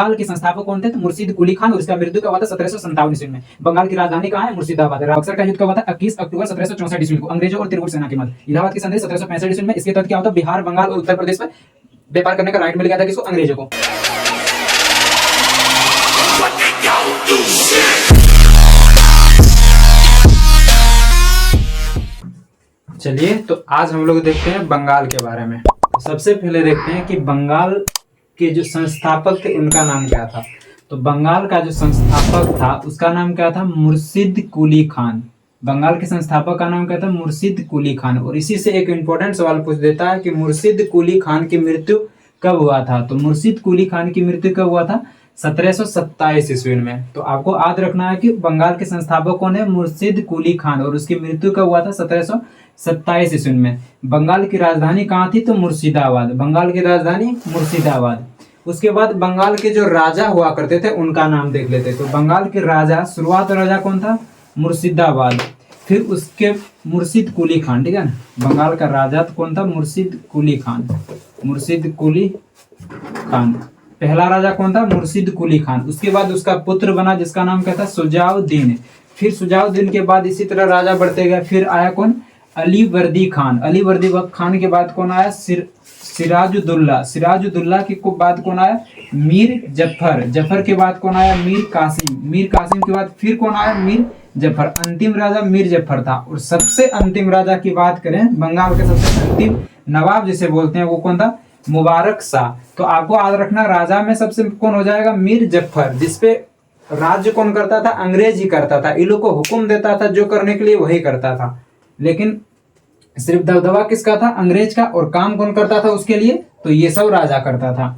बंगाल के संस्थापक कौन थे? तो मुर्शिद कुली खान, और इसका मृत्यु कब हुआ था? 1757 ईस्वी में। बंगाल की राजधानी कहाँ है? मुर्शिदाबाद। बक्सर का युद्ध कब हुआ था? 21 अक्टूबर 1764 ईस्वी को अंग्रेजों और त्रिगुट सेना के मध्य। इलाहाबाद की संधि 1765 ईस्वी में। इसके तहत क्या होता है? बिहार, बंगाल और उत्तर प्रदेश में व्यापार करने का राइट मिल गया था किसको? अंग्रेजों को। चलिए, तो आज हम लोग देखते हैं बंगाल के बारे में। सबसे पहले देखते हैं कि बंगाल के जो संस्थापक थे उनका नाम क्या था। तो बंगाल का जो संस्थापक था उसका नाम क्या था? मुर्शिद कुली खान। बंगाल के संस्थापक का नाम क्या था? मुर्शिद कुली खान। और इसी से एक इंपॉर्टेंट सवाल पूछ देता है कि मुर्शिद कुली खान की मृत्यु कब हुआ था। तो मुर्शिद कुली खान की मृत्यु कब हुआ था? 1727 ईस्वी में। तो आपको याद रखना है कि बंगाल के संस्थापक कौन है? मुर्शिद कुली खान, और उसकी मृत्यु कब हुआ था? 1727 ईस्वी में। बंगाल की राजधानी कहाँ थी? तो मुर्शिदाबाद। बंगाल की राजधानी मुर्शिदाबाद। उसके बाद बंगाल के जो राजा हुआ करते थे उनका नाम देख लेते। तो बंगाल के राजा, शुरुआत राजा कौन था? मुर्शिदाबाद। फिर उसके मुर्शिद कुली खान, ठीक है ना। बंगाल का राजा तो कौन था? मुर्शिद कुली खान। मुर्शिद कुली खान पहला राजा कौन था? मुर्शिद कुली खान। उसके बाद उसका पुत्र बना जिसका नाम क्या था? सुजाउद्दीन। फिर सुजाउद्दीन के बाद इसी तरह राजा बढ़ते गए। फिर आया कौन? अली वर्दी खान। अली वर्दी खान के बाद कौन आया? सिराजुद्दौला। सिराजुद्दौला के बाद कौन आया? मीर जफर। जफर के बाद कौन आया? मीर कासिम। मीर कासिम के बाद फिर कौन आया? मीर जफर। अंतिम राजा मीर जफर था। और सबसे अंतिम राजा की बात करें, बंगाल के सबसे अंतिम नवाब जिसे बोलते हैं, वो कौन था? मुबारक शाह। तो आपको याद रखना, राजा में सबसे कौन हो जाएगा? मीर जफर। जिसपे राज्य कौन करता था? अंग्रेज ही करता था। इन लोग को हुक्म देता था जो करने के लिए वही करता था, लेकिन सिर्फ दबदबा किसका था? अंग्रेज का। और काम कौन करता था उसके लिए? तो ये सब राजा करता था।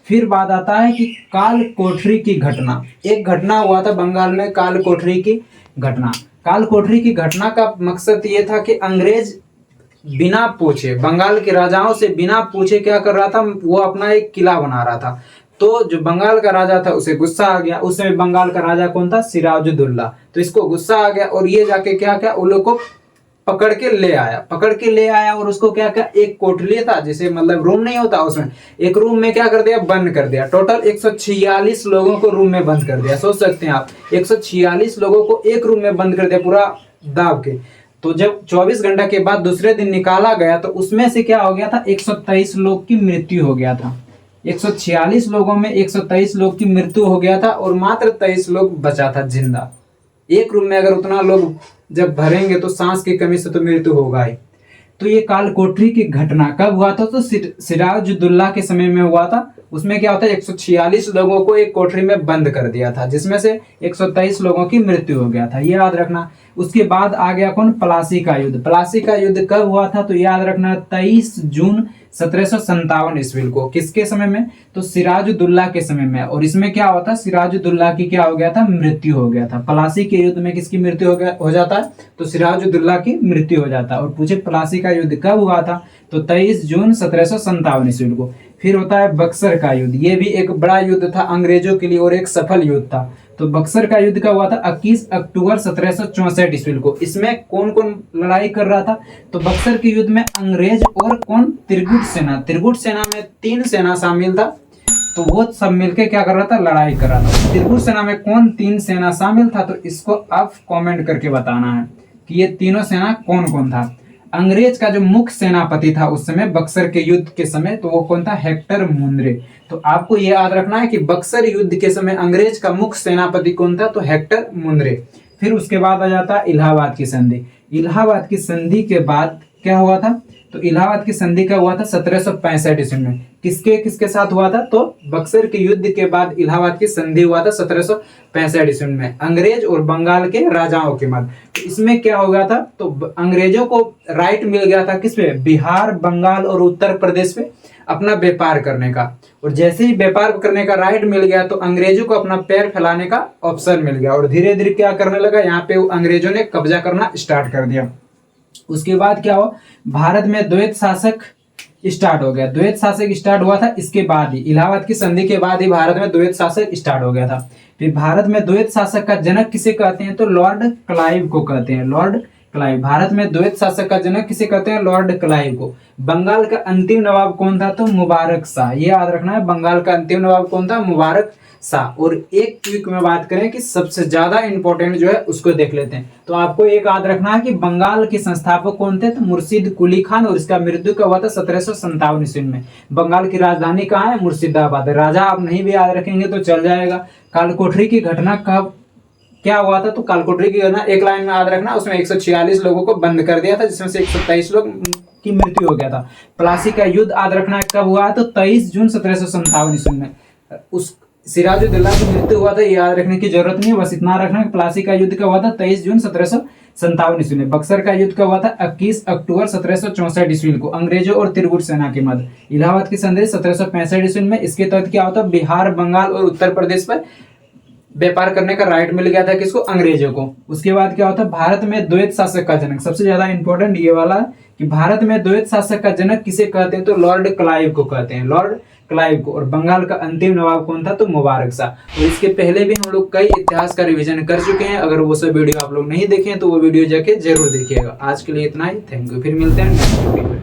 फिर बात आता है कि काल कोठरी की घटना। एक घटना हुआ था बंगाल में, काल कोठरी की घटना। काल कोठरी की घटना का मकसद ये था कि अंग्रेज बिना पूछे, बंगाल के राजाओं से बिना पूछे क्या कर रहा था? वो अपना एक किला बना रहा था। तो जो बंगाल का राजा था उसे गुस्सा आ गया। उस समय बंगाल का राजा कौन था? सिराजुद्दौला। तो इसको गुस्सा आ गया और ये जाके क्या क्या उन लोग को पकड़ के ले आया। पकड़ के ले आया और उसको क्या क्या, एक कोठरी था, जैसे मतलब रूम नहीं होता, उसमें एक रूम में क्या कर दिया? बंद कर दिया। टोटल 146 लोगों को रूम में बंद कर दिया। सोच सकते हैं आप, 146 लोगों को एक रूम में बंद कर दिया पूरा दाब के। तो जब 24 घंटा के बाद दूसरे दिन निकाला गया तो उसमें से क्या हो गया था? 123 लोग की मृत्यु हो गया था। 146 लोगों में 123 लोग की मृत्यु हो गया था और मात्र 23 लोग बचा था जिंदा। एक रूम में अगर उतना लोग जब भरेंगे तो सांस की कमी से तो मृत्यु होगा ही। तो ये काल कोठरी की घटना कब हुआ था? तो सिराजुद्दौला के समय में हुआ था। उसमें क्या होता है? 146 लोगों को एक कोठरी में बंद कर दिया था, जिसमें से 123 लोगों की मृत्यु हो गया था। ये याद रखना। उसके बाद आ गया कौन? प्लासी का युद्ध। प्लासी का युद्ध कब हुआ था? तो याद रखना, 23 जून 1757 ईस्वी को। किसके समय में? तो सिराजुद्दौला के समय में। और इसमें क्या होता? सिराजुद्दौला की क्या हो गया था? मृत्यु हो गया था। प्लासी के युद्ध में किसकी मृत्यु हो जाता है? तो सिराजुद्दौला की मृत्यु हो जाता है। और पूछे प्लासी का युद्ध कब हुआ था? तो 23 जून 1757 ईस्वी को। फिर होता है बक्सर का युद्ध। ये भी एक बड़ा युद्ध था अंग्रेजों के लिए और एक सफल युद्ध था। तो बक्सर का युद्ध कब हुआ था? 21 अक्टूबर 1764 ईस्वी को। इसमें कौन कौन लड़ाई कर रहा था? तो बक्सर के युद्ध में अंग्रेज और कौन? त्रिगुट सेना। त्रिगुट सेना में 3 सेना शामिल था। तो वो सब मिलकर क्या कर रहा था? लड़ाई कर रहा था। त्रिगुट सेना में कौन 3 सेना शामिल था? तो इसको आप कमेंट करके बताना है कि ये तीनों सेना कौन कौन था। अंग्रेज का जो मुख्य सेनापति था उस समय बक्सर के युद्ध के समय, तो वो कौन था? हेक्टर मुंद्रे। तो आपको ये याद रखना है कि बक्सर युद्ध के समय अंग्रेज का मुख्य सेनापति कौन था? तो हेक्टर मुंद्रे। फिर उसके बाद आ जाता है इलाहाबाद की संधि। इलाहाबाद की संधि के बाद क्या हुआ था? तो इलाहाबाद की संधि का हुआ था 1765 ईस्वी में। किसके किसके साथ हुआ था? तो बक्सर के युद्ध के बाद इलाहाबाद की संधि हुआ था 1765 ईस्वी में, अंग्रेज और बंगाल के राजाओं के मध्य। तो इसमें क्या हो गया था? तो अंग्रेजों को राइट मिल गया था किस पे? बिहार, बंगाल और उत्तर प्रदेश पे अपना व्यापार करने का। और जैसे ही व्यापार करने का राइट मिल गया तो अंग्रेजों को अपना पैर फैलाने का अवसर मिल गया और धीरे धीरे क्या करने लगा? यहाँ पे अंग्रेजों ने कब्जा करना स्टार्ट कर दिया। उसके बाद क्या हुआ? भारत में द्वैत शासक स्टार्ट हो गया। द्वैत शासक स्टार्ट हुआ था इसके बाद ही, इलाहाबाद की संधि के बाद ही भारत में द्वैत शासक स्टार्ट हो गया था। फिर भारत में द्वैत शासक का जनक किसे कहते हैं? तो लॉर्ड क्लाइव को कहते हैं। Lord Clive. भारत में द्वैत शासक का जनक किसे कहते हैं? लॉर्ड क्लाइव को। बंगाल का अंतिम नवाब कौन था? तो मुबारक शाह। ये याद रखना है, बंगाल का अंतिम नवाब कौन था? मुबारक शाह। और एक क्विक में बात करें कि सबसे ज्यादा इंपॉर्टेंट जो है उसको देख लेते हैं। तो आपको एक याद रखना है कि बंगाल के संस्थापक कौन थे, तो मुर्शिद कुली खान, और इसका मृत्यु कब हुआ था 1757 ईस्वी में। बंगाल की राजधानी कहाँ है, मुर्शिदाबाद। राजा आप नहीं भी याद रखेंगे तो चल जाएगा। कालकोठरी की घटना कब क्या हुआ था, तो कालकोठरी की घटना एक लाइन में याद रखना, उसमें 146 लोगों को बंद कर दिया था, जिसमें से 123 लोग की मृत्यु हो गया था। प्लासी का युद्ध याद रखना कब हुआ है, तो 23 जून 1757 ईस्वी में। उस सिराजुद्दौला की मृत्यु हुआ था, ये याद रखने की जरूरत नहीं है, बस इतना रखना कि प्लासी का युद्ध कब हुआ था 23 जून 1757 ईस्वी में। बक्सर का युद्ध कब हुआ था 21 अक्टूबर 1764 ईस्वी को, अंग्रेजों और त्रिपुर सेना के मध्य। इलाहाबाद की संधि 1765 ईस्वी में। इसके तहत क्या होता, बिहार, बंगाल और उत्तर प्रदेश पर व्यापार करने का राइट मिल गया था किसको, अंग्रेजों को। उसके बाद क्या होता है, भारत में द्वैत शासक का जनक, सबसे ज्यादा इंपॉर्टेंट ये वाला कि भारत में द्वैत शासक का जनक किसे कहते हैं, तो लॉर्ड क्लाइव को कहते हैं, लॉर्ड क्लाइव को। और बंगाल का अंतिम नवाब कौन था, तो मुबारक शाह। और इसके पहले भी हम लोग कई इतिहास का रिवीजन कर चुके हैं, अगर वो सब वीडियो आप लोग नहीं देखे हैं तो वो वीडियो जाके जरूर देखिएगा। आज के लिए इतना ही, थैंक यू, फिर मिलते हैं नेक्स्ट वीडियो में।